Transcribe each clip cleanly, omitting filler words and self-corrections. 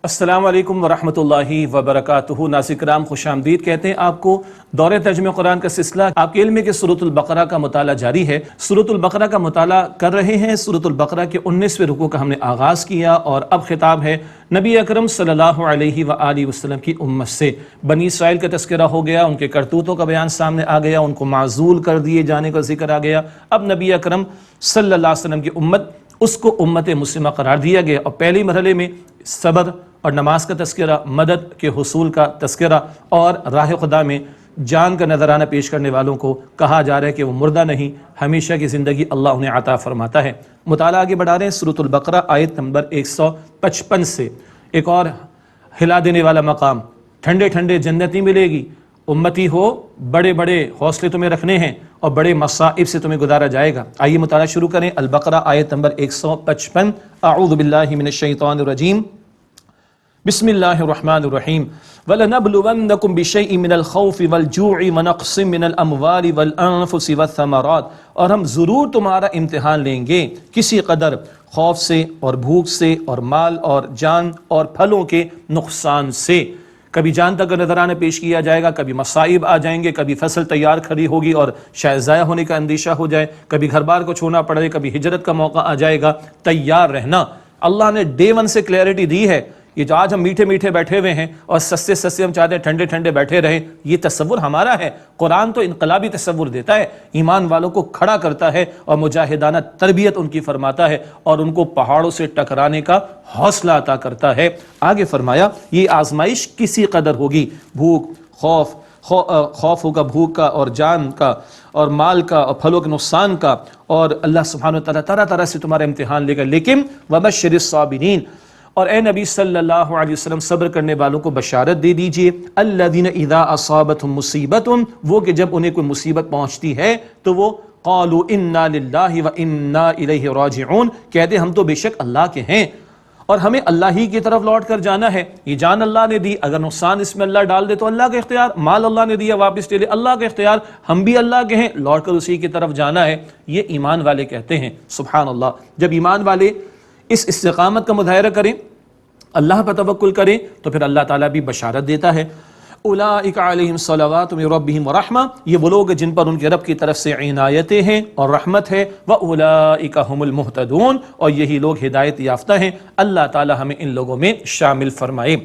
السلام علیکم ورحمۃ اللہ وبرکاتہ۔ ناظرین کرام خوش آمدید کہتے ہیں آپ کو۔ دور ترجمہ قرآن کا سلسلہ آپ کے علم میں کہ سورۃ البقرہ کا مطالعہ جاری ہے۔ سورۃ البقرہ کا مطالعہ کر رہے ہیں۔ سورۃ البقرہ کے 19ویں رکوع کا ہم نے آغاز کیا اور اب خطاب ہے نبی اکرم صلی اللہ علیہ وآلہ وسلم کی امت سے۔ بنی اسرائیل کا تذکرہ ہو گیا، ان کے کرتوتوں کا بیان سامنے آ گیا، ان کو معزول کر دیے جانے کا ذکر آ گیا۔ اب نبی اکرم صلی اللہ علیہ وسلم کی امت، اس کو امت مسلمہ قرار دیا گیا اور پہلے مرحلے میں صبر اور نماز کا تذکرہ، مدد کے حصول کا تذکرہ اور راہ خدا میں جان کا نذرانہ پیش کرنے والوں کو کہا جا رہا ہے کہ وہ مردہ نہیں، ہمیشہ کی زندگی اللہ انہیں عطا فرماتا ہے۔ مطالعہ آگے بڑھا رہے ہیں سورۃ البقرہ آیت نمبر 155 سے۔ ایک اور ہلا دینے والا مقام، ٹھنڈے ٹھنڈے جنتی ملے گی۔ امتی ہو، بڑے بڑے حوصلے تمہیں رکھنے ہیں اور بڑے مصائب سے تمہیں گزارا جائے گا۔ آئیے مطالعہ شروع کریں۔ البقرہ آیت نمبر 155۔ اعوذ باللہ من الشیطان الرجیم، بسم اللہ الرحمن الرحیم۔ وَلَنَبْلُوَنَّكُمْ بِشَيْءٍ مِّنَ الْخَوْفِ وَالْجُوعِ وَنَقْصٍ مِّنَ الْأَمْوَالِ وَالْأَنفُسِ وَالثَّمَرَاتِ، اور ہم ضرور تمہارا امتحان لیں گے کسی قدر خوف سے اور بھوک سے اور مال اور جان اور پھلوں کے نقصان سے۔ کبھی جان تک نذرانہ پیش کیا جائے گا، کبھی مصائب آ جائیں گے، کبھی فصل تیار کھڑی ہوگی اور شاید ضائع ہونے کا اندیشہ ہو جائے، کبھی گھر بار کو چھوڑنا پڑے، کبھی ہجرت کا موقع آ جائے گا۔ تیار رہنا، اللہ نے ڈے ون سے کلیئرٹی دی ہے۔ یہ جو آج ہم میٹھے میٹھے بیٹھے ہوئے ہیں اور سستے سستے ہم چاہتے ہیں ٹھنڈے ٹھنڈے بیٹھے رہیں، یہ تصور ہمارا ہے۔ قرآن تو انقلابی تصور دیتا ہے، ایمان والوں کو کھڑا کرتا ہے اور مجاہدانہ تربیت ان کی فرماتا ہے اور ان کو پہاڑوں سے ٹکرانے کا حوصلہ عطا کرتا ہے۔ آگے فرمایا یہ آزمائش کسی قدر ہوگی، بھوک، خوف ہوگا، بھوک کا اور جان کا اور مال کا اور پھلوں کے نقصان کا، اور اللہ سبحانہ وتعالیٰ طرح طرح سے تمہارا امتحان لے گا۔ لیکن وَبَشِّرِ الصَّابِرِينَ، اور اے نبی صلی اللہ علیہ وسلم صبر کرنے والوں کو بشارت دے دیجئے۔ الذین اذا اصابتهم مصیبت، وہ کہ جب انہیں کوئی مصیبت پہنچتی ہے تو وہ قالوا انا للہ وانا الیہ راجعون، کہتے ہم تو بے شک اللہ کے ہیں اور ہمیں اللہ ہی کی طرف لوٹ کر جانا ہے۔ یہ جان اللہ نے دی، اگر نقصان اس میں اللہ ڈال دے تو اللہ کا اختیار، مال اللہ نے دیا واپس لے لے اللہ کا اختیار، ہم بھی اللہ کے ہیں، لوٹ کر اسی کی طرف جانا ہے۔ یہ ایمان والے کہتے ہیں۔ سبحان اللہ، جب ایمان والے اس استقامت کا مظاہرہ کریں، اللہ پر توکل کریں، تو پھر اللہ تعالیٰ بھی بشارت دیتا ہے۔ اولئک علیہم صلوات من ربہم ورحمہ، یہ وہ لوگ جن پر ان کے رب کی طرف سے عنایتیں ہیں اور رحمت ہے۔ واولئک هم المہتدون، اور یہی لوگ ہدایت یافتہ ہیں۔ اللہ تعالیٰ ہمیں ان لوگوں میں شامل فرمائے۔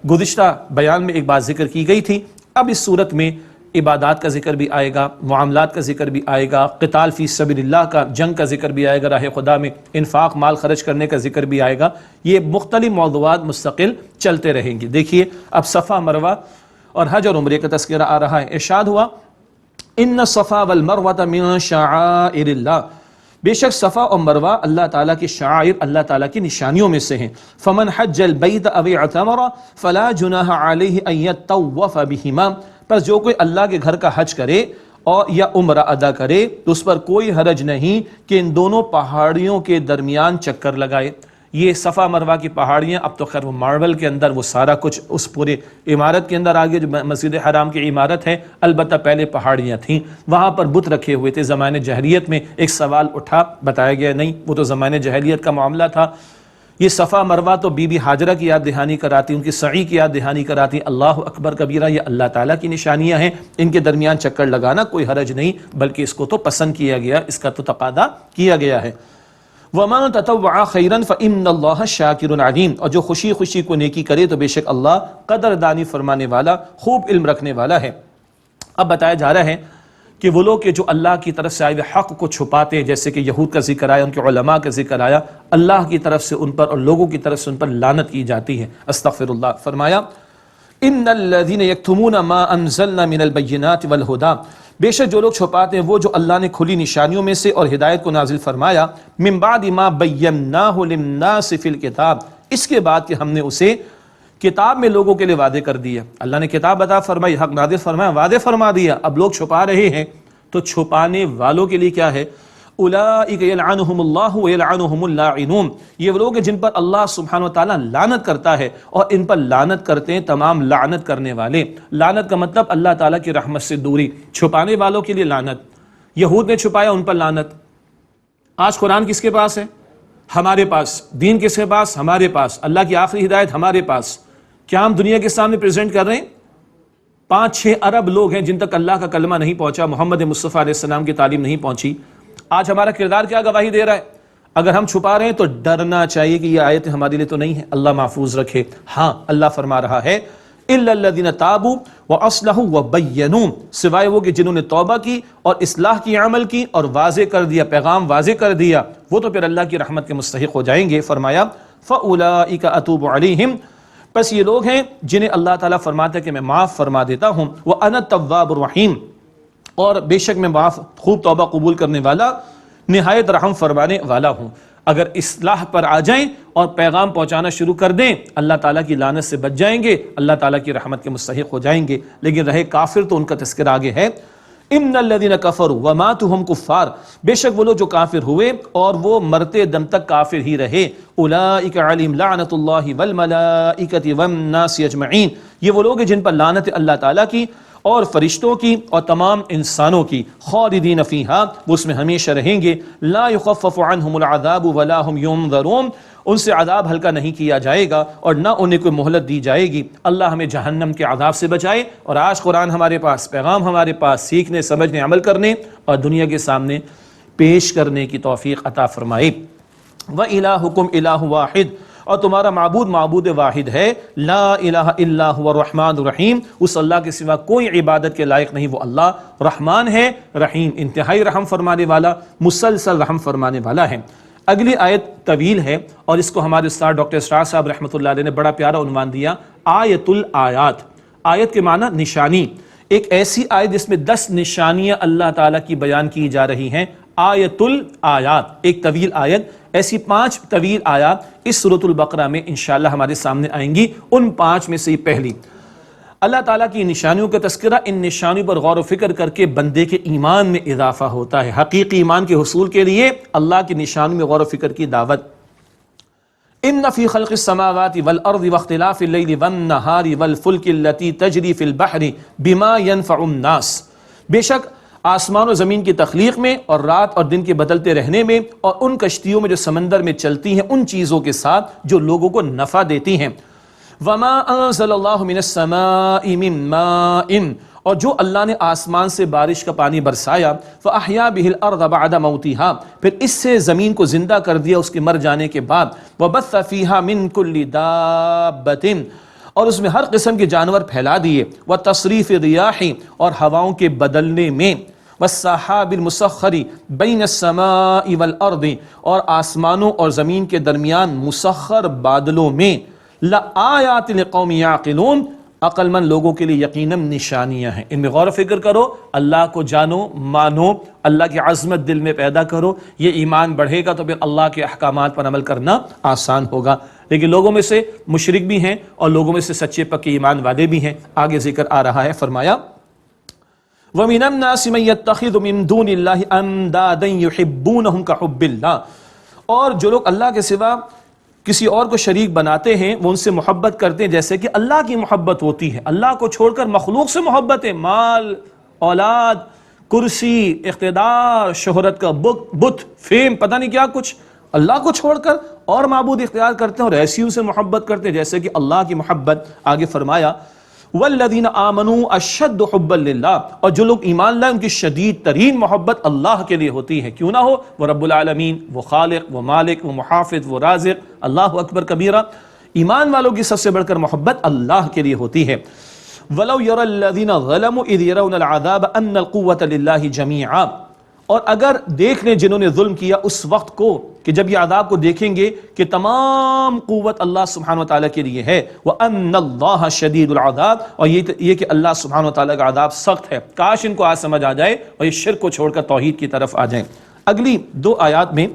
گزشتہ بیان میں ایک بات ذکر کی گئی تھی، اب اس صورت میں عبادات کا ذکر بھی آئے گا، معاملات کا ذکر بھی آئے گا، قتال فی سبیل اللہ کا، جنگ کا ذکر بھی آئے گا، راہ خدا میں انفاق مال خرچ کرنے کا ذکر بھی آئے گا۔ یہ مختلف موضوعات مستقل چلتے رہیں گے۔ دیکھیے اب صفا مروہ اور حج اور عمرے کا تذکرہ آ رہا ہے۔ ارشاد ہوا ان الصفا والمروہ من شعائر اللہ، بے شک صفا اور مروہ اللہ تعالیٰ کی شعائر، اللہ تعالیٰ کی نشانیوں میں سے ہیں۔ فمن حج البیت او اعتمر فلا جناح علیہ ان یطوف بہما، پس جو کوئی اللہ کے گھر کا حج کرے اور یا عمرہ ادا کرے تو اس پر کوئی حرج نہیں کہ ان دونوں پہاڑیوں کے درمیان چکر لگائے۔ یہ صفا مروہ کی پہاڑیاں، اب تو خیر وہ ماربل کے اندر وہ سارا کچھ اس پورے عمارت کے اندر آگے جو مسجد حرام کی عمارت ہے، البتہ پہلے پہاڑیاں تھیں، وہاں پر بت رکھے ہوئے تھے۔ زمانے جاہلیت میں ایک سوال اٹھا، بتایا گیا نہیں وہ تو زمانے جاہلیت کا معاملہ تھا۔ یہ صفا مروہ تو بی بی ہاجرہ کی یاد دہانی کراتی، ان کی سعی کی یاد دہانی کراتی۔ اللہ اکبر کبیرہ، یہ اللہ تعالیٰ کی نشانیاں ہیں، ان کے درمیان چکر لگانا کوئی حرج نہیں، بلکہ اس کو تو پسند کیا گیا، اس کا تو تقاضا کیا گیا ہے۔ وَمَن تَطَوَّعَ خَيْرًا فَإِنَّ اللَّهَ شَاكِرٌ عَلِيمٌ، اور جو خوشی خوشی کو نیکی کرے تو بے شک اللہ قدردانی فرمانے والا، خوب علم رکھنے والا ہے۔ اب بتایا جا رہا ہے کہ وہ لوگ کہ جو اللہ کی طرف سے آئے ہوئے حق کو چھپاتے ہیں، جیسے کہ یہود کا ذکر آیا، ان کے علماء کا ذکر آیا، اللہ کی طرف سے ان پر اور لوگوں کی طرف سے ان پر لعنت کی جاتی ہے۔ استغفر اللہ۔ فرمایا ان الذین یکتمون ما انزلنا من البینات والہدی، بے شک جو لوگ چھپاتے ہیں وہ جو اللہ نے کھلی نشانیوں میں سے اور ہدایت کو نازل فرمایا، من بعد ما بیناہ للناس فی الکتاب، اس کے بعد کہ ہم نے اسے کتاب میں لوگوں کے لیے وعدے کر دیا۔ اللہ نے کتاب عطا فرمائی، حق نازل فرمایا، وعدے فرما دیا، اب لوگ چھپا رہے ہیں، تو چھپانے والوں کے لیے کیا ہے؟ اولئک یلعنہم اللہ ویلعنہم اللاعنون، یہ وہ لوگ ہیں جن پر اللہ سبحانہ وتعالیٰ لعنت کرتا ہے اور ان پر لعنت کرتے ہیں تمام لعنت کرنے والے۔ لعنت کا مطلب اللہ تعالیٰ کی رحمت سے دوری، چھپانے والوں کے لیے لعنت۔ یہود نے چھپایا، ان پر لعنت۔ آج قرآن کس کے پاس ہے؟ ہمارے پاس دین کس کے پاس؟ ہمارے پاس اللہ کی آخری ہدایت ہمارے پاس. کیا ہم دنیا کے سامنے پریزنٹ کر رہے ہیں؟ 5-6 ارب لوگ ہیں جن تک اللہ کا کلمہ نہیں پہنچا، محمد مصطفیٰ علیہ السلام کی تعلیم نہیں پہنچی. آج ہمارا کردار کیا گواہی دے رہا ہے؟ اگر ہم چھپا رہے ہیں تو ڈرنا چاہیے کہ یہ آیت ہمارے لیے تو نہیں ہے، اللہ محفوظ رکھے. ہاں اللہ فرما رہا ہے اِلَّا الَّذِينَ تَابُوا وَأَصْلَحُوا وَبَيَّنُوا، سوائے وہ کہ جنہوں نے توبہ کی اور اصلاح کی عمل کی اور واضح کر دیا، پیغام واضح کر دیا، وہ تو پھر اللہ کی رحمت کے مستحق ہو جائیں گے. فرمایا فَأُولَئِكَ أَتُوبُ عَلَيْهِمْ، بس یہ لوگ ہیں جنہیں اللہ تعالیٰ فرماتا ہے کہ میں معاف فرما دیتا ہوں. وَأَنَا التَّوَّابُ الرَّحِيمُ، اور بے شک میں معاف خوب توبہ قبول کرنے والا، نہایت رحم فرمانے والا ہوں. اگر اصلاح پر آ جائیں اور پیغام پہنچانا شروع کر دیں، اللہ تعالیٰ کی لعنت سے بچ جائیں گے، اللہ تعالیٰ کی رحمت کے مستحق ہو جائیں گے. لیکن رہے کافر تو ان کا تذکرہ آگے ہے. ان الذین کفروا وماتوا ہم کفار، بے شک وہ لوگ جو کافر ہوئے اور وہ مرتے دم تک کافر ہی رہے. اولئک علیہم لعنت اللہ والملائکۃ والناس اجمعین، یہ وہ لوگ ہیں جن پر لعنت اللہ تعالیٰ کی اور فرشتوں کی اور تمام انسانوں کی. خالدین فیہا، وہ اس میں ہمیشہ رہیں گے. لا یخفف عنہم العذاب ولا هم ینظرون، ان سے عذاب ہلکا نہیں کیا جائے گا اور نہ انہیں کوئی مہلت دی جائے گی. اللہ ہمیں جہنم کے عذاب سے بچائے. اور آج قرآن ہمارے پاس، پیغام ہمارے پاس، سیکھنے، سمجھنے، عمل کرنے اور دنیا کے سامنے پیش کرنے کی توفیق عطا فرمائے. وَإِلَٰهُكُمْ إِلَٰهٌ وَاحِدٌ، اور تمہارا معبود معبود واحد ہے. لا الہ الا هو الرحمن الرحیم، اس اللہ کے سوا کوئی عبادت کے لائق نہیں، وہ اللہ رحمان ہے، رحیم، انتہائی رحم فرمانے والا، مسلسل رحم فرمانے والا ہے. اگلی آیت طویل ہے اور اس کو ہمارے استاد ڈاکٹر اسرار صاحب رحمۃ اللہ علیہ نے بڑا پیارا عنوان دیا، آیت الآیات. آیت کے معنی نشانی، ایک ایسی آیت جس میں 10 نشانیاں اللہ تعالیٰ کی بیان کی جا رہی ہیں. آیت الآیات، ایک طویل آیت. ایسی 5 طویل آیات اس سورۃ البقرہ میں انشاءاللہ ہمارے سامنے آئیں گی. ان 5 میں سے پہلی اللہ تعالیٰ کی نشانیوں کا تذکرہ، ان نشانیوں پر غور و فکر کر کے بندے کے ایمان میں اضافہ ہوتا ہے. حقیقی ایمان کے حصول کے لیے اللہ کی نشانیوں میں غور و فکر کی دعوت. ان فی خلق السماوات والارض واختلاف اللیل والنہار والفلک التی تجری فی البحر بما ينفع الناس، بے شک آسمان و زمین کی تخلیق میں اور رات اور دن کے بدلتے رہنے میں اور ان کشتیوں میں جو سمندر میں چلتی ہیں ان چیزوں کے ساتھ جو لوگوں کو نفع دیتی ہیں. وما انزل اللہ من السماء من ماء، اور جو اللہ نے آسمان سے بارش کا پانی برسایا. فاحیا به الارض بعد موتها، پھر اس سے زمین کو زندہ کر دیا اس کے مر جانے کے بعد. وبث فیہا من کل دابۃ، اور اس میں ہر قسم کے جانور پھیلا دیے. وتصریف الریاح، اور ہواؤں کے بدلنے میں. والسحاب المسخر بین السماء والارض، اور آسمانوں اور زمین کے درمیان مسخر بادلوں میں. لآیات لقوم یعقلون، عقل مند لوگوں کے لیے یقیناً نشانیاں ہیں. ان میں غور و فکر کرو، اللہ کو جانو، مانو، اللہ کی عظمت دل میں پیدا کرو. یہ ایمان بڑھے گا تو پھر اللہ کے احکامات پر عمل کرنا آسان ہوگا. لیکن لوگوں میں سے مشرک بھی ہیں اور لوگوں میں سے سچے پکے ایمان والے بھی ہیں. آگے ذکر آ رہا ہے، فرمایا وَمِنَ النَّاسِ مَن يَتَّخِذُ مِن دُونِ اللَّهِ أَندَادًا يُحِبُّونَهُمْ كَحُبِّ اللَّهِ، اور جو لوگ اللہ کے سوا کسی اور کو شریک بناتے ہیں وہ ان سے محبت کرتے ہیں جیسے کہ اللہ کی محبت ہوتی ہے. اللہ کو چھوڑ کر مخلوق سے محبت ہے، مال، اولاد، کرسی، اقتدار، شہرت کا بت، فیم، پتہ نہیں کیا کچھ. اللہ کو چھوڑ کر اور معبود اختیار کرتے ہیں اور ایسی ان سے محبت کرتے ہیں جیسے کہ اللہ کی محبت. آگے فرمایا والذین آمنوا اشد حبا للہ، اور جو لوگ ایمان لائے ان کی شدید ترین محبت اللہ کے لیے ہوتی ہے. کیوں نہ ہو، وہ رب العالمین، وہ خالق، وہ مالک، وہ محافظ، وہ رازق. اللہ اکبر کبیرہ، ایمان والوں کی سب سے بڑھ کر محبت اللہ کے لیے ہوتی ہے. وَلَوْ يَرَى الَّذِينَ ظَلَمُوا إِذْ يَرَوْنَ الْعَذَابَ أَنَّ الْقُوَّةَ لِلَّهِ جَمِيعًا، اور اگر دیکھ لیں جنہوں نے ظلم کیا اس وقت کو کہ جب یہ عذاب کو دیکھیں گے کہ تمام قوت اللہ سبحانہ وتعالیٰ کے لیے ہے. وَأَنَّ اللَّهَ شَدِيدُ الْعَذَابِ، اور یہ کہ اللہ سبحانہ وتعالیٰ کا عذاب سخت ہے. کاش ان کو آج سمجھ آ جائے اور یہ شرک کو چھوڑ کر توحید کی طرف آ جائیں. اگلی 2 آیات میں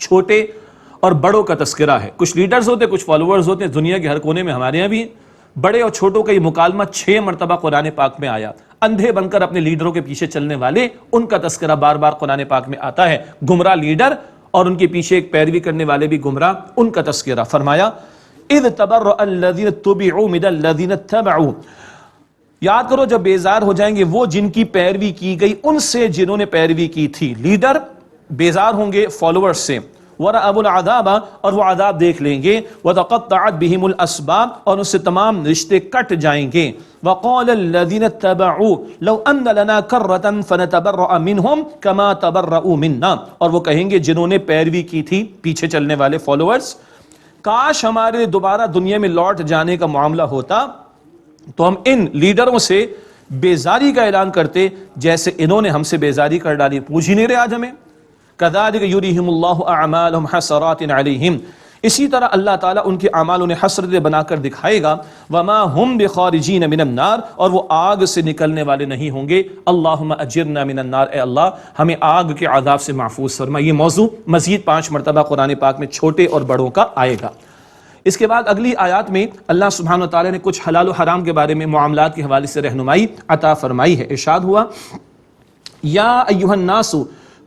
چھوٹے اور بڑوں کا تذکرہ ہے. کچھ لیڈرز ہوتے، کچھ فالوورز ہوتے ہیں دنیا کے ہر کونے میں، ہمارے یہاں بھی. بڑے اور چھوٹوں کا یہ مکالمہ 6 مرتبہ قرآن پاک میں آیا. اندھے بن کر اپنے لیڈروں کے پیچھے چلنے والے، ان کا تذکرہ بار بار قرآن پاک میں آتا ہے. گمراہ لیڈر اور ان کے پیچھے ایک پیروی کرنے والے بھی گمراہ، ان کا تذکرہ. فرمایا اذ تبرأ الذین اتبعوا من الذین اتبعوا، یاد کرو جب بیزار ہو جائیں گے وہ جن کی پیروی کی گئی ان سے جنہوں نے پیروی کی تھی. لیڈر بیزار ہوں گے فالوورز سے، وَرَأَوُا الْعَذَابَ اور وہ عذاب دیکھ لیں گے، وَتَقَطَّعَتْ بِهِمُ الْأَسْبَابُ اور ان سے تمام رشتے کٹ جائیں گے، وَقَالَ الَّذِينَ اتَّبَعُوا لَوْ أَنَّ لَنَا كَرَّةً فَنَتَبَرَّأَ مِنْهُمْ كَمَا تَبَرَّؤُوا مِنَّا، اور وہ کہیں گے جنہوں نے پیروی کی تھی، پیچھے چلنے والے فالوورز، کاش ہمارے دوبارہ دنیا میں لوٹ جانے کا معاملہ ہوتا تو ہم ان لیڈروں سے بیزاری کا اعلان کرتے جیسے انہوں نے ہم سے بیزاری کر ڈالی، پوچھ ہی نہیں رہے آج ہمیں۔ كَذَلِكَ يُرِيهِمُ اللَّهُ أَعْمَالَهُمْ حَسَرَاتٍ عَلَيْهِمْ، اسی طرح اللہ تعالیٰ ان کے اعمال انہیں حسرت بنا کر دکھائے گا، وَمَا هُمْ بِخَارِجِينَ مِنَ النَّارِ اور وہ آگ سے نکلنے والے نہیں ہوں گے۔ اللہم اجرنا من النار، اے اللہ ہمیں آگ کے عذاب سے محفوظ فرما۔ یہ موضوع مزید 5 مرتبہ قرآن پاک میں چھوٹے اور بڑوں کا آئے گا۔ اس کے بعد اگلی آیات میں اللہ سبحانہ وتعالی نے کچھ حلال و حرام کے بارے میں معاملات کے حوالے سے رہنمائی عطا فرمائی ہے۔ ارشاد ہوا، یا ایھا الناس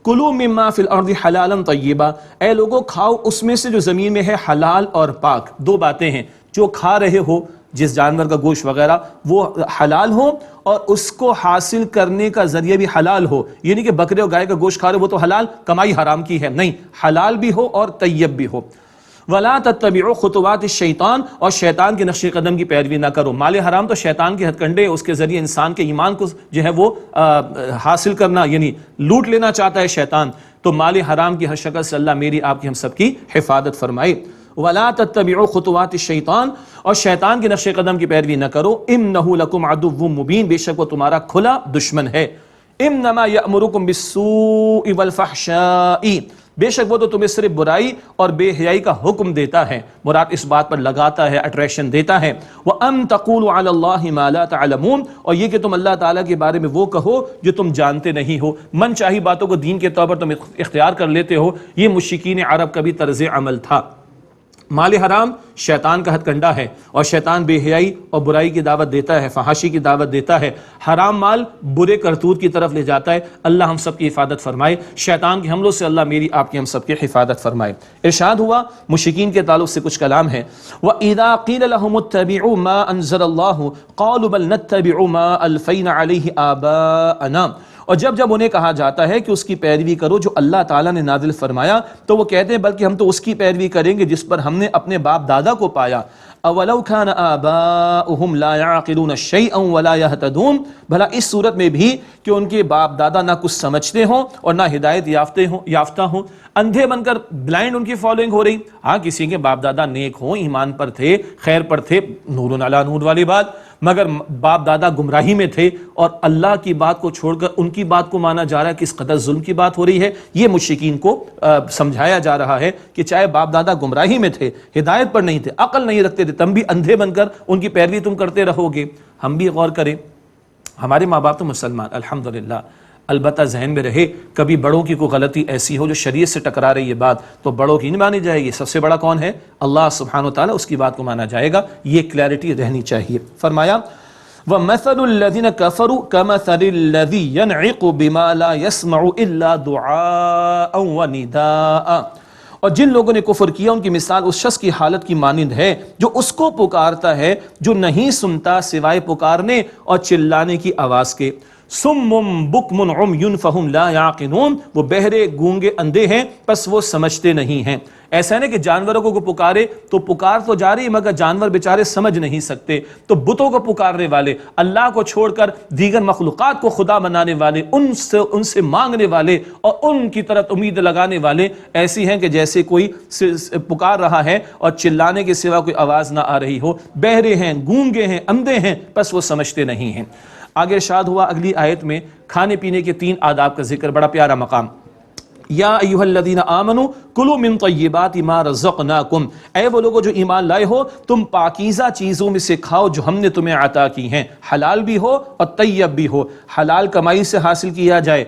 کلوا مما فی الارض حلالا طیبا، اے لوگوں کھاؤ اس میں سے جو زمین میں ہے حلال اور پاک۔ دو باتیں ہیں، جو کھا رہے ہو جس جانور کا گوشت وغیرہ وہ حلال ہو اور اس کو حاصل کرنے کا ذریعہ بھی حلال ہو، یہ نہیں کہ بکرے اور گائے کا گوشت کھا رہے ہو وہ تو حلال، کمائی حرام کی ہے، نہیں، حلال بھی ہو اور طیب بھی ہو۔ وَلَا تَتَّبِعُوا خُطُوَاتِ الشَّيْطَانِ اور شیطان کے نقش قدم کی پیروی نہ کرو۔ مال حرام تو شیطان کے ہتھ کنڈے، اس کے ذریعے انسان کے ایمان کو جو ہے وہ حاصل کرنا یعنی لوٹ لینا چاہتا ہے شیطان، تو مال حرام کی ہر شکل سے اللہ میری آپ کی ہم سب کی حفاظت فرمائے۔ وَلَا تَتَّبِعُوا خُطُوَاتِ الشَّيْطَانِ اور شیطان کے نقش قدم کی پیروی نہ کرو، إِنَّهُ لَكُمْ عَدُوٌّ مُبِينٌ بے شک وہ تمہارا کھلا دشمن ہے۔ إِنَّمَا يَأْمُرُكُمْ بِالسُّوءِ وَالْفَحْشَاءِ بے شک وہ تو تمہیں صرف برائی اور بے حیائی کا حکم دیتا ہے، مراد اس بات پر لگاتا ہے، اٹریکشن دیتا ہے۔ وَأَن تَقُولُوا عَلَى اللَّهِ مَا لَا تَعْلَمُونَ اور یہ کہ تم اللہ تعالیٰ کے بارے میں وہ کہو جو تم جانتے نہیں ہو، من چاہی باتوں کو دین کے طور پر تم اختیار کر لیتے ہو۔ یہ مشرکین عرب کا بھی طرز عمل تھا۔ مال حرام شیطان کا ہتھ کنڈا ہے اور شیطان بے حیائی اور برائی کی دعوت دیتا ہے، فحاشی کی دعوت دیتا ہے، حرام مال برے کرتوت کی طرف لے جاتا ہے۔ اللہ ہم سب کی حفاظت فرمائے، شیطان کے حملوں سے اللہ میری آپ کی ہم سب کی حفاظت فرمائے۔ ارشاد ہوا مشرکین کے تعلق سے کچھ کلام ہے، وَإِذَا قِيلَ لَهُمُ اتَّبِعُوا مَا أَنزَلَ اللَّهُ قَالُوا بَلْ نَتَّبِعُ مَا أَلْفَيْنَا عَلَيْهِ آبَاءَنَا اور جب انہیں کہا جاتا ہے کہ اس کی پیروی کرو جو اللہ تعالیٰ نے نازل فرمایا تو وہ کہتے ہیں بلکہ ہم تو اس کی پیروی کریں گے جس پر ہم نے اپنے باپ دادا کو پایا۔ اولو کان آباؤہم لا یعقلون شیئا ولا یہتدون بھلا اس صورت میں بھی کہ ان کے باپ دادا نہ کچھ سمجھتے ہوں اور نہ ہدایت یافتہ ہوں، اندھے بن کر بلائنڈ ان کی فالوئنگ ہو رہی۔ ہاں کسی کے باپ دادا نیک ہوں، ایمان پر تھے، خیر پر تھے، نور علی نور والی بات، مگر باپ دادا گمراہی میں تھے اور اللہ کی بات کو چھوڑ کر ان کی بات کو مانا جا رہا ہے، کس قدر ظلم کی بات ہو رہی ہے۔ یہ مشرکین کو سمجھایا جا رہا ہے کہ چاہے باپ دادا گمراہی میں تھے، ہدایت پر نہیں تھے، عقل نہیں رکھتے تھے، تم بھی اندھے بن کر ان کی پیروی تم کرتے رہو گے۔ ہم بھی غور کریں، ہمارے ماں باپ تو مسلمان الحمدللہ، البتہ ذہن میں رہے کبھی بڑوں کی کوئی غلطی ایسی ہو جو شریعت سے ٹکرا رہی ہے بات تو بڑوں کی نہیں مانی جائے گی، سب سے بڑا کون ہے؟ اللہ سبحانہ وتعالی، اس کی بات کو مانا جائے گا، یہ کلیئرٹی رہنی چاہیے۔ فرمایا وَمَثَلُ الَّذِينَ كَفَرُوا كَمَثَلِ الَّذِي يَنْعِقُ بِمَا لَا يَسْمَعُ إِلَّا دُعَاءً وَنِدَاءً اور جن لوگوں نے کفر کیا ان کی مثال اس شخص کی حالت کی مانند ہے جو اس کو پکارتا ہے جو نہیں سنتا سوائے پکارنے اور چلانے کی آواز کے۔ سم بکم عمی فہم لا یعقلون وہ بہرے گونگے اندھے ہیں پس وہ سمجھتے نہیں ہیں۔ ایسا ہے کہ جانوروں کو پکارے تو پکار تو جا رہی مگر جانور بیچارے سمجھ نہیں سکتے، تو بتوں کو پکارنے والے، اللہ کو چھوڑ کر دیگر مخلوقات کو خدا بنانے والے، ان سے مانگنے والے اور ان کی طرف امید لگانے والے ایسی ہیں کہ جیسے کوئی پکار رہا ہے اور چلانے کے سوا کوئی آواز نہ آ رہی ہو، بہرے ہیں، گونگے ہیں، اندھے ہیں، پس وہ سمجھتے نہیں ہیں۔ آگے ارشاد ہوا اگلی آیت میں کھانے پینے کے 3 آداب کا ذکر، بڑا پیارا مقام۔ یا ایھا الذین آمنوا کلوا من طیبات ما رزقناکم اے وہ لوگو جو ایمان لائے ہو تم پاکیزہ چیزوں میں سے کھاؤ جو ہم نے تمہیں عطا کی ہیں، حلال بھی ہو اور طیب بھی ہو، حلال کمائی سے حاصل کیا جائے،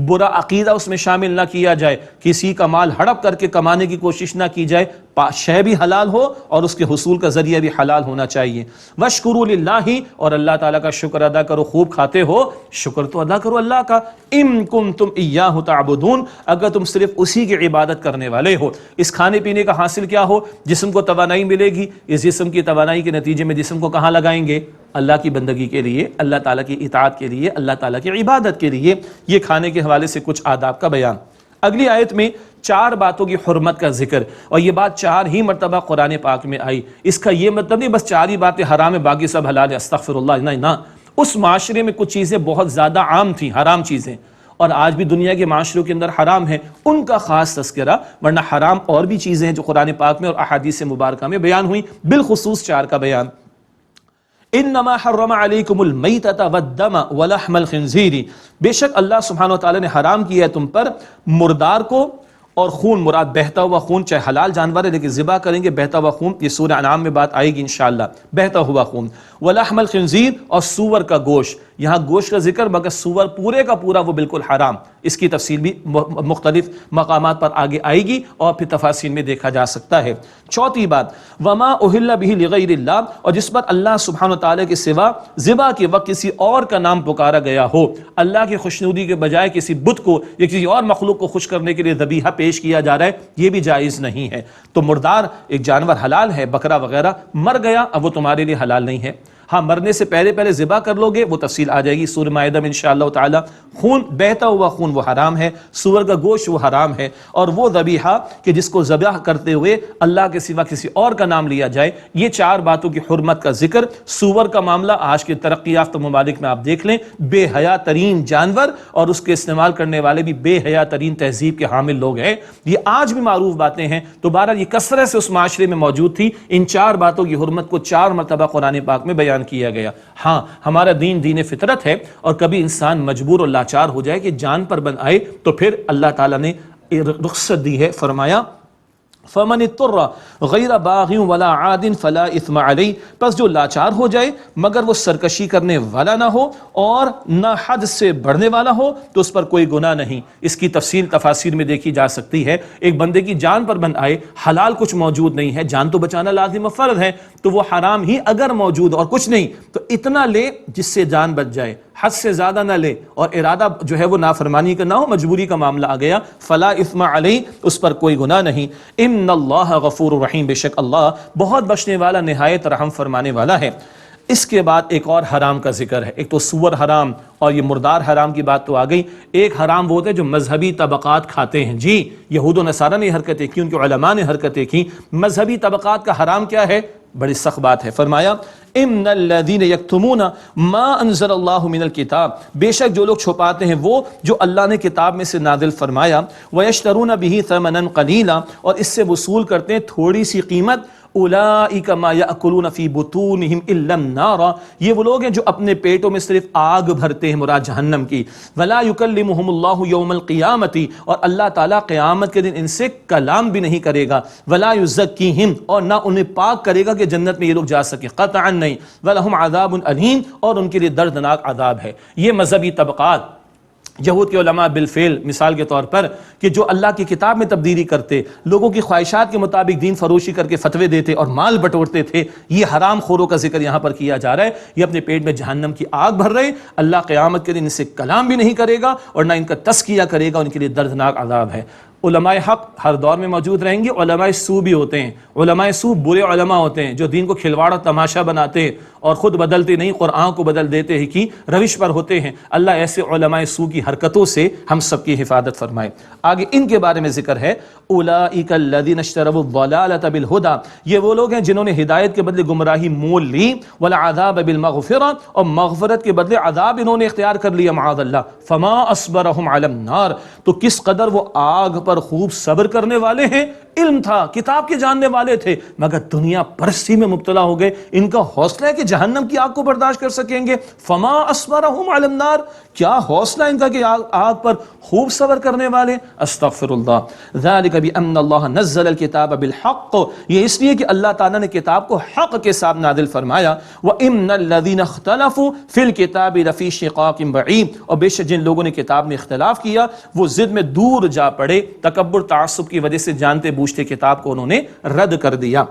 برا عقیدہ اس میں شامل نہ کیا جائے، کسی کا مال ہڑپ کر کے کمانے کی کوشش نہ کی جائے، شے بھی حلال ہو اور اس کے حصول کا ذریعہ بھی حلال ہونا چاہیے۔ واشکروا للہ اور اللہ تعالیٰ کا شکر ادا کرو، خوب کھاتے ہو شکر تو ادا کرو اللہ کا۔ ان کنتم ایاہ تعبدون اگر تم صرف اسی کی عبادت کرنے والے ہو۔ اس کھانے پینے کا حاصل کیا ہو؟ جسم کو توانائی ملے گی، اس جسم کی توانائی کے نتیجے میں جسم کو کہاں لگائیں گے؟ اللہ کی بندگی کے لیے، اللہ تعالیٰ کی اطاعت کے لیے، اللہ تعالیٰ کی عبادت کے لیے۔ یہ کھانے کے حوالے سے کچھ آداب کا بیان۔ اگلی آیت میں چار باتوں کی حرمت کا ذکر، اور یہ بات 4 ہی مرتبہ قرآن پاک میں آئی۔ اس کا یہ مطلب نہیں بس 4 ہی باتیں حرام ہے باقی سب حلال ہے، استغفر اللہ، نہیں نہ، اس معاشرے میں کچھ چیزیں بہت زیادہ عام تھیں، حرام چیزیں، اور آج بھی دنیا کے معاشروں کے اندر حرام ہے، ان کا خاص تذکرہ، ورنہ حرام اور بھی چیزیں ہیں جو قرآن پاک میں اور احادیث مبارکہ میں بیان ہوئی، بالخصوص 4 کا بیان۔ انما حرم علیکم المیتۃ والدم ولحم الخنزیر، بے شک اللہ سبحانہ و تعالی نے حرام کیا ہے تم پر مردار کو اور خون، مراد بہتا ہوا خون، چاہے حلال جانور ہے لیکن ذبح کریں گے بہتا ہوا خون، یہ سورہ انعام میں بات آئے گی انشاءاللہ، بہتا ہوا خون، ولحم الخنزیر، اور سور کا گوشت، یہاں گوشت کا ذکر مگر سور پورے کا پورا وہ بالکل حرام، اس کی تفصیل بھی مختلف مقامات پر آگے آئے گی اور پھر تفاصیل میں دیکھا جا سکتا ہے۔ چوتھی بات، وما اہل بہ لغیر اللہ، اور جس پر اللہ سبحانہ و تعالی کے سوا ذبح کے وقت کسی اور کا نام پکارا گیا ہو، اللہ کی خوشنودی کے بجائے کسی بت کو یا کسی اور مخلوق کو خوش کرنے کے لیے ذبیحہ پیش کیا جا رہا ہے، یہ بھی جائز نہیں ہے۔ تو مردار ایک جانور حلال ہے، بکرا وغیرہ، مر گیا اب وہ تمہارے لیے حلال نہیں ہے، ہاں مرنے سے پہلے ذبح کر لو گے، وہ تفصیل آ جائے گی سورہ مائدہ میں انشاءاللہ تعالی۔ خون، بہتا ہوا خون وہ حرام ہے، سور کا گوشت وہ حرام ہے، اور وہ ذبیحہ کہ جس کو ذبح کرتے ہوئے اللہ کے سوا کسی اور کا نام لیا جائے، یہ 4 باتوں کی حرمت کا ذکر۔ سور کا معاملہ آج کے ترقی یافتہ ممالک میں آپ دیکھ لیں، بے حیا ترین جانور، اور اس کے استعمال کرنے والے بھی بے حیا ترین تہذیب کے حامل لوگ ہیں، یہ آج بھی معروف باتیں ہیں۔ تو بہرحال یہ کثرت سے اس معاشرے میں موجود تھی، ان 4 باتوں کی حرمت کو 4 مرتبہ قرآن پاک میں بیان کیا گیا۔ ہاں ہمارا دین دین فطرت ہے، اور کبھی انسان مجبور اور لاچار ہو جائے کہ جان پر بند آئے تو پھر اللہ تعالیٰ نے رخصت دی ہے، فرمایا فمن اضطر غیر باغ ولا عاد فلا اثم علیہ، پس جو لاچار ہو جائے مگر وہ سرکشی کرنے والا نہ ہو اور نہ حد سے بڑھنے والا ہو تو اس پر کوئی گناہ نہیں۔ اس کی تفصیل تفاسیر میں دیکھی جا سکتی ہے۔ ایک بندے کی جان پر بند آئے، حلال کچھ موجود نہیں ہے، جان تو بچانا لازم و فرض ہے، تو وہ حرام ہی اگر موجود اور کچھ نہیں تو اتنا لے جس سے جان بچ جائے، حد سے زیادہ نہ لے، اور ارادہ جو ہے وہ نافرمانی کا نہ ہو، مجبوری کا معاملہ آ گیا، فلا اثم علیہ، اس پر کوئی گناہ نہیں۔ ان اللہ غفور رحیم، بے شک اللہ بہت بخشنے والا نہایت رحم فرمانے والا ہے۔ اس کے بعد ایک اور حرام کا ذکر ہے، ایک تو سور حرام اور یہ مردار حرام کی بات تو آ گئی، ایک حرام وہ ہوتے ہیں جو مذہبی طبقات کھاتے ہیں۔ جی یہود و نصارہ نے حرکتیں کی، ان کے علماء نے حرکتیں کی۔ مذہبی طبقات کا حرام کیا ہے؟ بڑی سخت بات ہے، فرمایا ان الذین یکتمون ما انزل اللہ من الکتاب، بے شک جو لوگ چھپاتے ہیں وہ جو اللہ نے کتاب میں سے نازل فرمایا، ویشترون بہ ثمنا قلیلا، اور اس سے وصول کرتے ہیں تھوڑی سی قیمت، اولئک ما یاکلون فی بطونہم الا النار، یہ وہ لوگ ہیں جو اپنے پیٹوں میں صرف آگ بھرتے ہیں، مراد جہنم کی، ولا یکلمہم اللہ یوم القیامۃ، اور اللہ تعالیٰ قیامت کے دن ان سے کلام بھی نہیں کرے گا، ولا یزکیہم، اور نہ انہیں پاک کرے گا کہ جنت میں یہ لوگ جا سکیں، قطعا نہیں، ولہم عذاب علیم، اور ان کے لیے دردناک عذاب ہے۔ یہ مذہبی طبقات یہود کے علماء بالفعل، مثال کے طور پر کہ جو اللہ کی کتاب میں تبدیلی کرتے، لوگوں کی خواہشات کے مطابق دین فروشی کر کے فتوے دیتے اور مال بٹورتے تھے، یہ حرام خوروں کا ذکر یہاں پر کیا جا رہا ہے۔ یہ اپنے پیٹ میں جہنم کی آگ بھر رہے، اللہ قیامت کے دن ان سے کلام بھی نہیں کرے گا اور نہ ان کا تزکیہ کرے گا، ان کے لیے دردناک عذاب ہے۔ علماء حق ہر دور میں موجود رہیں گے، علماء سو بھی ہوتے ہیں، علماء سو برے علماء ہوتے ہیں جو دین کو کھلواڑ اور تماشا بناتے ہیں اور خود بدلتے نہیں، قرآن کو بدل دیتے ہیں کی روش پر ہوتے ہیں۔ اللہ ایسے علماء سو کی حرکتوں سے ہم سب کی حفاظت فرمائے۔ آگے ان کے بارے میں ذکر ہے، اولئک الذین اشتروا الضلالۃ بالہدی، یہ وہ لوگ ہیں جنہوں نے ہدایت کے بدلے گمراہی مول لی، والعذاب بالمغفرہ، اور مغفرت کے بدلے عذاب انہوں نے اختیار کر لیا معاذ اللہ، فما اصبرہم علی النار، تو کس قدر وہ آگ پر خوب صبر کرنے والے ہیں۔ علم تھا، کتاب کے جاننے والے تھے، مگر دنیا پرستی میں مبتلا ہو گئے۔ ان کا حوصلہ ہے کہ جہنم کی آگ کو برداشت کر سکیں گے۔ فما اصبرہم علی النار، کیا حوصلہ ان کا کہ آگ پر خوب صبر کرنے والے۔ استغفر اللہ۔ ذالک بان اللہ نزل الکتاب بالحق، یہ اس لیے کہ اللہ تعالیٰ نے کتاب کو حق کے ساتھ نازل فرمایا۔ وان الذین اختلفوا فی الکتاب لفی شقاق بعید، اور بے شک جن لوگوں نے کتاب میں اختلاف کیا وہ ضد میں دور جا پڑے، تکبر تعصب کی وجہ سے جانتے بوجھتے کتاب کو انہوں نے رد کر دیا۔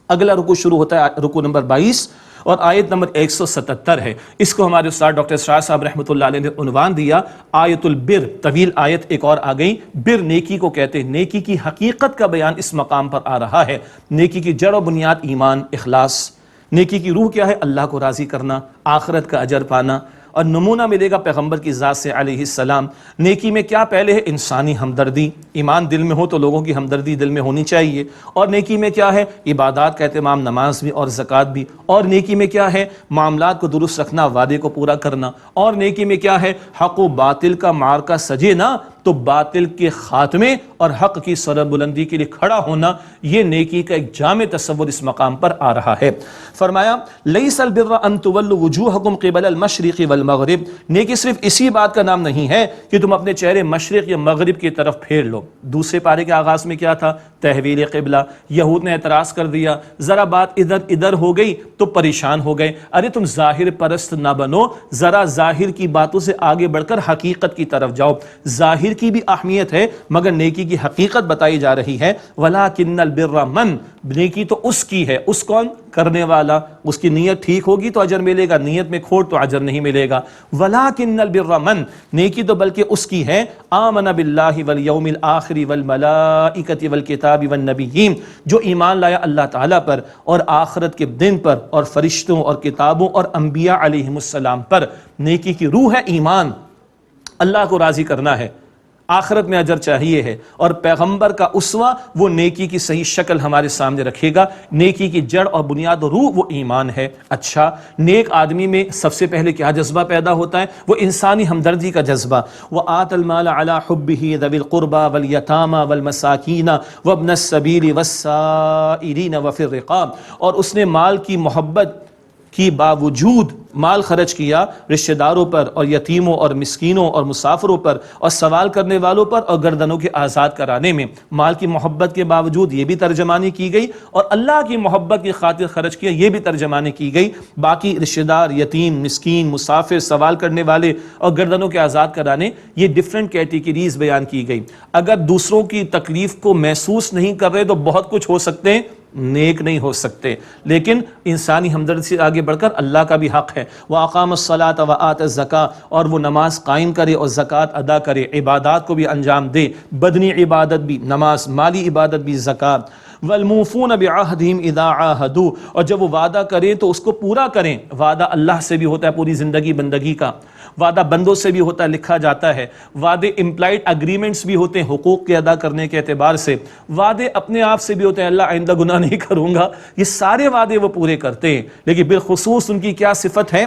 اگلا رکوع شروع ہوتا ہے رکوع نمبر 22 اور آیت نمبر 177 ہے۔ اس کو ہمارے استاد ڈاکٹر اسرار صاحب رحمۃ اللہ علیہ نے عنوان دیا آیت البر، طویل آیت ایک اور آ گئی۔ بر نیکی کو کہتے ہیں، نیکی کی حقیقت کا بیان اس مقام پر آ رہا ہے۔ نیکی کی جڑ و بنیاد ایمان، اخلاص۔ نیکی کی روح کیا ہے؟ اللہ کو راضی کرنا، آخرت کا اجر پانا، اور نمونہ ملے گا پیغمبر کی ذات سے علیہ السلام۔ نیکی میں کیا پہلے ہے؟ انسانی ہمدردی، ایمان دل میں ہو تو لوگوں کی ہمدردی دل میں ہونی چاہیے۔ اور نیکی میں کیا ہے؟ عبادات کا اہتمام، نماز بھی اور زکوٰۃ بھی۔ اور نیکی میں کیا ہے؟ معاملات کو درست رکھنا، وعدے کو پورا کرنا۔ اور نیکی میں کیا ہے؟ حق و باطل کا معرکہ سجے نا تو باطل کے خاتمے اور حق کی سر بلندی کے لیے کھڑا ہونا، یہ نیکی کا ایک جامع تصور اس مقام پر آ رہا ہے۔ فرمایا لیس البر ان تولوا وجوہکم قبل المشرق والمغرب، نیکی صرف اسی بات کا نام نہیں ہے کہ تم اپنے چہرے مشرق یا مغرب کی طرف پھیر لو۔ دوسرے پارے کے آغاز میں کیا تھا؟ تحویل قبلہ۔ یہود نے اعتراض کر دیا، ذرا بات ادھر ہو گئی تو پریشان ہو گئے، ارے تم ظاہر پرست نہ بنو، ذرا ظاہر کی باتوں سے آگے بڑھ کر حقیقت کی طرف جاؤ۔ ظاہر کی بھی اہمیت ہے مگر نیکی کی حقیقت بتائی جا رہی ہے۔ وَلَٰكِنَّ الْبِرَّ مَن، نیکی تو اس کی ہے، اس کون؟ کرنے والا۔ اس کی نیت ٹھیک ہوگی تو اجر ملے گا، نیت میں کھوٹ تو اجر نہیں ملے گا۔ وَلَٰكِنَّ الْبِرَّ مَن، نیکی تو بلکہ اس کی ہے، آمن باللہ والیوم الآخر والملائکۃ والکتاب والنبیین، جو ایمان لایا اللہ تعالیٰ پر اور آخرت کے دن پر اور فرشتوں اور کتابوں اور انبیاء علیہم السلام پر۔ نیکی کی روح ہے ایمان، اللہ کو راضی کرنا ہے، آخرت میں اجر چاہیے ہے، اور پیغمبر کا اسوہ وہ نیکی کی صحیح شکل ہمارے سامنے رکھے گا۔ نیکی کی جڑ اور بنیاد و روح وہ ایمان ہے۔ اچھا، نیک آدمی میں سب سے پہلے کیا جذبہ پیدا ہوتا ہے؟ وہ انسانی ہمدردی کا جذبہ۔ وَآتَى الْمَالَ عَلَى حُبِّهِ ذَوِي الْقُرْبَى وَالْيَتَامَى وَالْمَسَاكِينَ وَابْنَ السَّبِيلِ وَالسَّائِلِينَ وَفِي الرِّقَابِ، اور اس نے مال کی محبت کی باوجود مال خرچ کیا رشتہ داروں پر اور یتیموں اور مسکینوں اور مسافروں پر اور سوال کرنے والوں پر اور گردنوں کے آزاد کرانے میں۔ مال کی محبت کے باوجود یہ بھی ترجمانی کی گئی، اور اللہ کی محبت کی خاطر خرچ کیا یہ بھی ترجمانی کی گئی۔ باقی رشتہ دار، یتیم، مسکین، مسافر، سوال کرنے والے اور گردنوں کے آزاد کرانے، یہ ڈیفرنٹ کیٹیگریز بیان کی گئی۔ اگر دوسروں کی تکلیف کو محسوس نہیں کر رہے تو بہت کچھ ہو سکتے ہیں، نیک نہیں ہو سکتے، لیکن انسانی ہمدردی سے آگے بڑھ کر اللہ کا بھی حق ہے۔ وَأَقَامَ الصَّلَاةَ وَآتَى الزَّكَاةَ، اور وہ نماز قائم کرے اور زکوٰۃ ادا کرے، عبادات کو بھی انجام دے، بدنی عبادت بھی نماز، مالی عبادت بھی زکوٰۃ۔ وَالْمُوفُونَ بِعَهْدِهِمْ إِذَا عَاهَدُوا، اور جب وہ وعدہ کریں تو اس کو پورا کریں۔ وعدہ اللہ سے بھی ہوتا ہے پوری زندگی بندگی کا، وعدہ بندوں سے بھی ہوتا ہے، لکھا جاتا ہے۔ وعدے امپلائڈ اگریمنٹس بھی ہوتے ہیں حقوق کے ادا کرنے کے اعتبار سے، وعدے اپنے آپ سے بھی ہوتے ہیں، اللہ آئندہ گناہ نہیں کروں گا، یہ سارے وعدے وہ پورے کرتے ہیں۔ لیکن بالخصوص ان کی کیا صفت ہے؟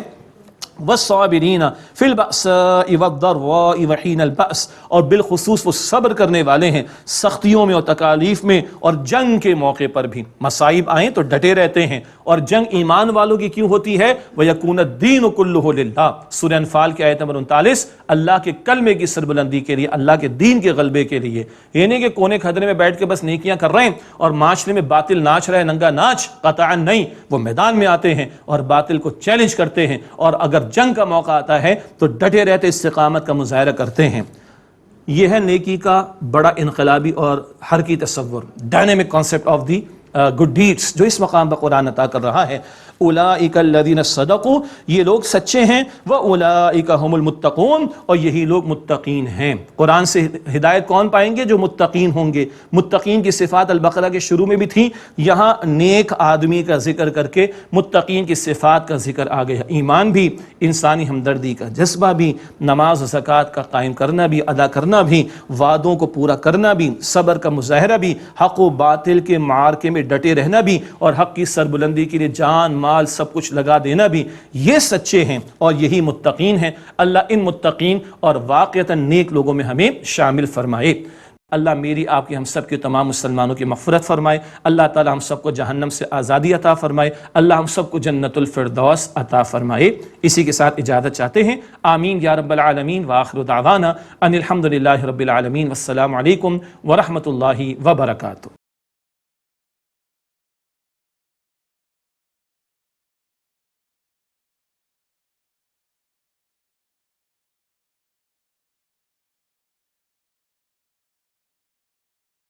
والصابرین فی البأساء والضراء وحین البأس، اور بالخصوص وہ صبر کرنے والے ہیں سختیوں میں اور تکالیف میں اور جنگ کے موقع پر بھی۔ مصائب آئیں تو ڈٹے رہتے ہیں، اور جنگ ایمان والوں کی کیوں ہوتی ہے؟ وَيَكُونَ الدِّينُ كُلُّهُ لِلَّهِ، سورہ انفال کی آیت نمبر 39، اللہ کے کلمے کی سربلندی کے لیے، اللہ کے دین کے غلبے کے لیے۔ یہ نہیں کہ کونے کھدرے میں بیٹھ کے بس نیکیاں کر رہے ہیں اور معاشرے میں باطل ناچ رہا ہے، ننگا ناچ، قطعا نہیں، وہ میدان میں آتے ہیں اور باطل کو چیلنج کرتے ہیں، اور اگر جنگ کا موقع آتا ہے تو ڈٹے رہتے استقامت کا مظاہرہ کرتے ہیں۔ یہ ہے نیکی کا بڑا انقلابی اور حرکی تصور، dynamic concept of the good deeds, جو اس مقام پر قرآن عطا کر رہا ہے۔ اولئک الذین صدقوا، یہ لوگ سچے ہیں، واولئک هم المتقون، اور یہی لوگ متقین ہیں۔ قرآن سے ہدایت کون پائیں گے؟ جو متقین ہوں گے۔ متقین کی صفات البقرہ کے شروع میں بھی تھی، یہاں نیک آدمی کا ذکر کر کے متقین کی صفات کا ذکر آ گیا۔ ایمان بھی، انسانی ہمدردی کا جذبہ بھی، نماز و زکوٰۃ کا قائم کرنا بھی، ادا کرنا بھی، وعدوں کو پورا کرنا بھی، صبر کا مظاہرہ بھی، حق و باطل کے معرکے میں ڈٹے رہنا بھی، اور حق کی سربلندی کے لیے جان مال سب کچھ لگا دینا بھی، یہ سچے ہیں اور یہی متقین ہیں۔ اللہ ان متقین اور واقعتاً نیک لوگوں میں ہمیں شامل فرمائے۔ اللہ میری آپ کی ہم سب کے تمام مسلمانوں کی مغفرت فرمائے۔ اللہ تعالی ہم سب کو جہنم سے آزادی عطا فرمائے۔ اللہ ہم سب کو جنت الفردوس عطا فرمائے۔ اسی کے ساتھ اجازت چاہتے ہیں، آمین یا رب العالمین، وآخر دعوانا ان الحمد للہ رب العالمین، والسلام علیکم ورحمۃ اللہ وبرکاتہ۔